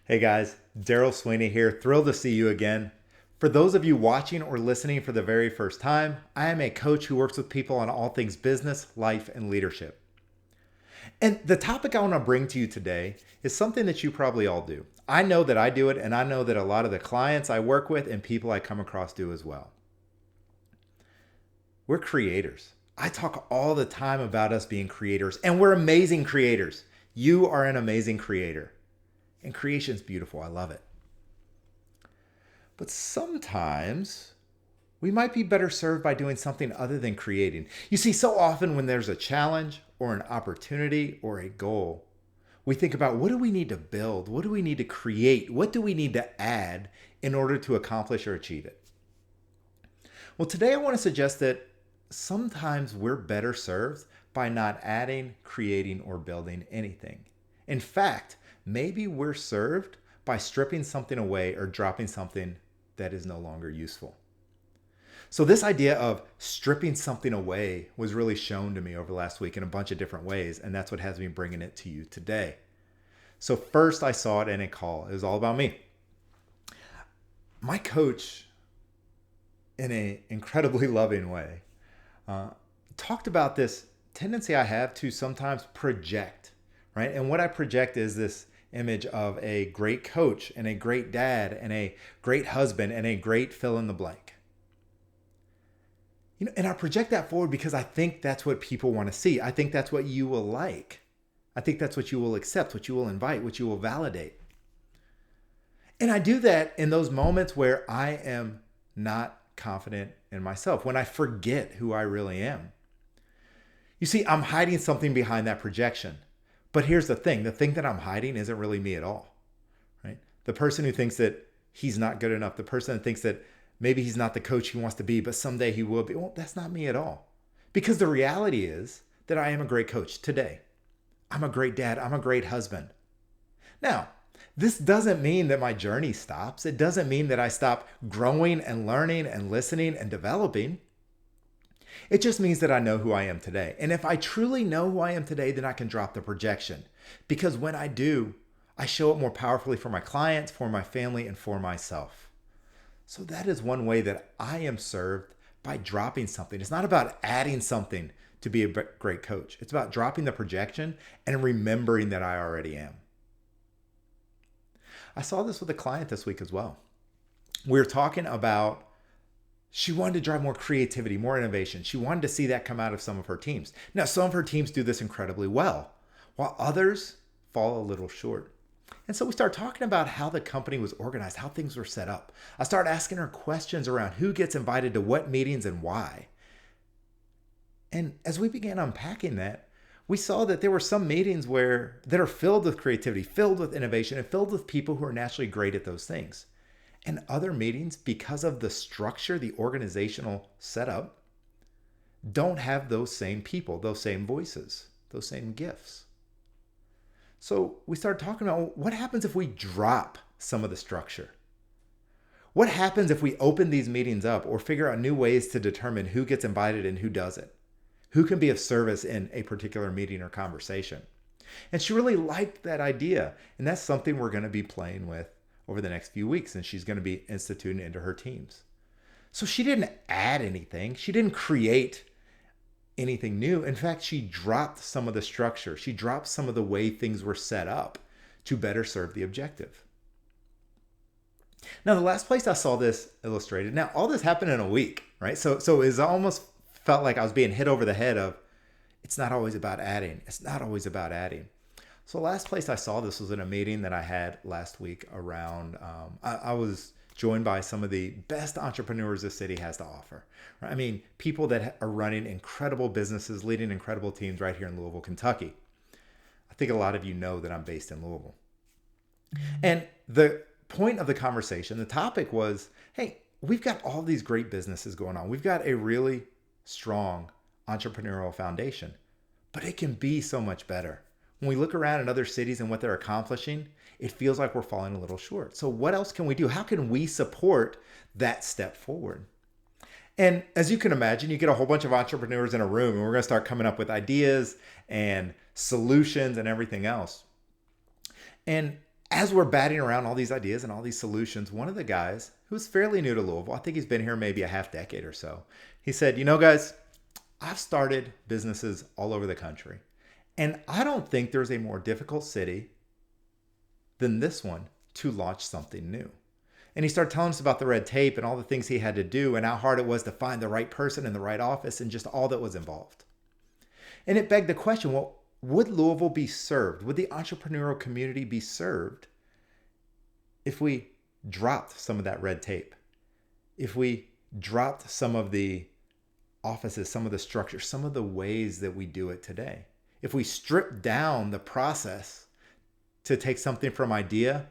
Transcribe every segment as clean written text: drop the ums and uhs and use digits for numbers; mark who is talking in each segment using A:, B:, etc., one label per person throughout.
A: Hey guys, Daryl Sweeney here. Thrilled to see you again. For those of you watching or listening for the very first time, I am a coach who works with people on all things business, life, and leadership. And the topic I want to bring to you today is something that you probably all do. I know that I do it, and I know that a lot of the clients I work with and people I come across do as well. We're creators. I talk all the time about us being creators, and we're amazing creators. You are an amazing creator. And creation's beautiful. I love it. But sometimes we might be better served by doing something other than creating. You see, so often when there's a challenge or an opportunity or a goal, we think about what do we need to build? What do we need to create? What do we need to add in order to accomplish or achieve it? Well, today I want to suggest that sometimes we're better served by not adding, creating, or building anything. In fact, maybe we're served by stripping something away or dropping something that is no longer useful. So this idea of stripping something away was really shown to me over the last week in a bunch of different ways, and that's what has me bringing it to you today. So first I saw it in a call. It was all about me. My coach, in an incredibly loving way, talked about this tendency I have to sometimes project, right? And what I project is this image of a great coach and a great dad and a great husband and a great fill in the blank. And I project that forward because I think that's what people want to see. I think that's what you will like. I think that's what you will accept, what you will invite, what you will validate. And I do that in those moments where I am not confident in myself, when I forget who I really am. You see, I'm hiding something behind that projection. But here's the thing that I'm hiding isn't really me at all, right? The person who thinks that he's not good enough, the person that thinks that maybe he's not the coach he wants to be, but someday he will be, well, that's not me at all. Because the reality is that I am a great coach today. I'm a great dad. I'm a great husband. Now, this doesn't mean that my journey stops. It doesn't mean that I stop growing and learning and listening and developing. It just means that I know who I am today. And if I truly know who I am today, then I can drop the projection. Because when I do, I show up more powerfully for my clients, for my family, and for myself. So that is one way that I am served by dropping something. It's not about adding something to be a great coach. It's about dropping the projection and remembering that I already am. I saw this with a client this week as well. We were talking about she wanted to drive more creativity, more innovation. She wanted to see that come out of some of her teams. Now, some of her teams do this incredibly well, while others fall a little short. And so we started talking about how the company was organized, how things were set up. I started asking her questions around who gets invited to what meetings and why. And as we began unpacking that, we saw that there were some meetings that are filled with creativity, filled with innovation, and filled with people who are naturally great at those things. And other meetings, because of the structure, the organizational setup, don't have those same people, those same voices, those same gifts. So we started talking about what happens if we drop some of the structure? What happens if we open these meetings up or figure out new ways to determine who gets invited and who doesn't? Who can be of service in a particular meeting or conversation? And she really liked that idea. And that's something we're going to be playing with over the next few weeks, and she's going to be instituting into her teams. So she didn't add anything. She didn't create anything new. In fact, she dropped some of the structure. She dropped some of the way things were set up to better serve the objective. Now, the last place I saw this illustrated, now all this happened in a week, right? So it almost felt like I was being hit over the head of, it's not always about adding. It's not always about adding. So the last place I saw this was in a meeting that I had last week around, I was joined by some of the best entrepreneurs the city has to offer. Right? I mean, people that are running incredible businesses, leading incredible teams right here in Louisville, Kentucky. I think a lot of you know that I'm based in Louisville. And the point of the conversation, the topic was, hey, we've got all these great businesses going on. We've got a really strong entrepreneurial foundation, but it can be so much better. When we look around at other cities and what they're accomplishing, it feels like we're falling a little short. So what else can we do? How can we support that step forward? And as you can imagine, you get a whole bunch of entrepreneurs in a room and we're going to start coming up with ideas and solutions and everything else. And as we're batting around all these ideas and all these solutions, one of the guys who's fairly new to Louisville, I think he's been here maybe a half decade or so, he said, guys, I've started businesses all over the country. And I don't think there's a more difficult city than this one to launch something new. And he started telling us about the red tape and all the things he had to do and how hard it was to find the right person in the right office and just all that was involved. And it begged the question, well, would Louisville be served? Would the entrepreneurial community be served if we dropped some of that red tape? If we dropped some of the offices, some of the structure, some of the ways that we do it today? If we strip down the process to take something from idea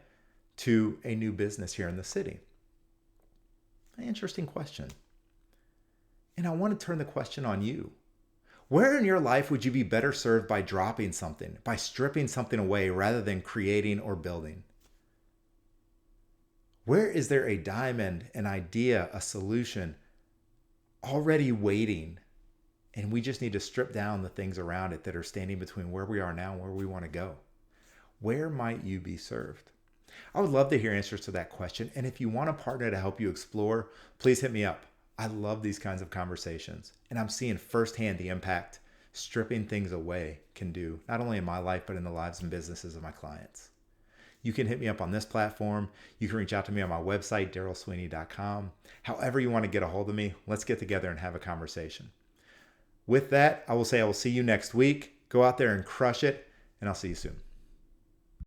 A: to a new business here in the city? An interesting question. And I want to turn the question on you. Where in your life would you be better served by dropping something, by stripping something away rather than creating or building? Where is there a diamond, an idea, a solution already waiting, and we just need to strip down the things around it that are standing between where we are now and where we want to go? Where might you be served? I would love to hear answers to that question. And if you want a partner to help you explore, please hit me up. I love these kinds of conversations. And I'm seeing firsthand the impact stripping things away can do, not only in my life, but in the lives and businesses of my clients. You can hit me up on this platform. You can reach out to me on my website, darrellsweeney.com. However you want to get a hold of me, let's get together and have a conversation. With that, I will say I will see you next week. Go out there and crush it, and I'll see you soon.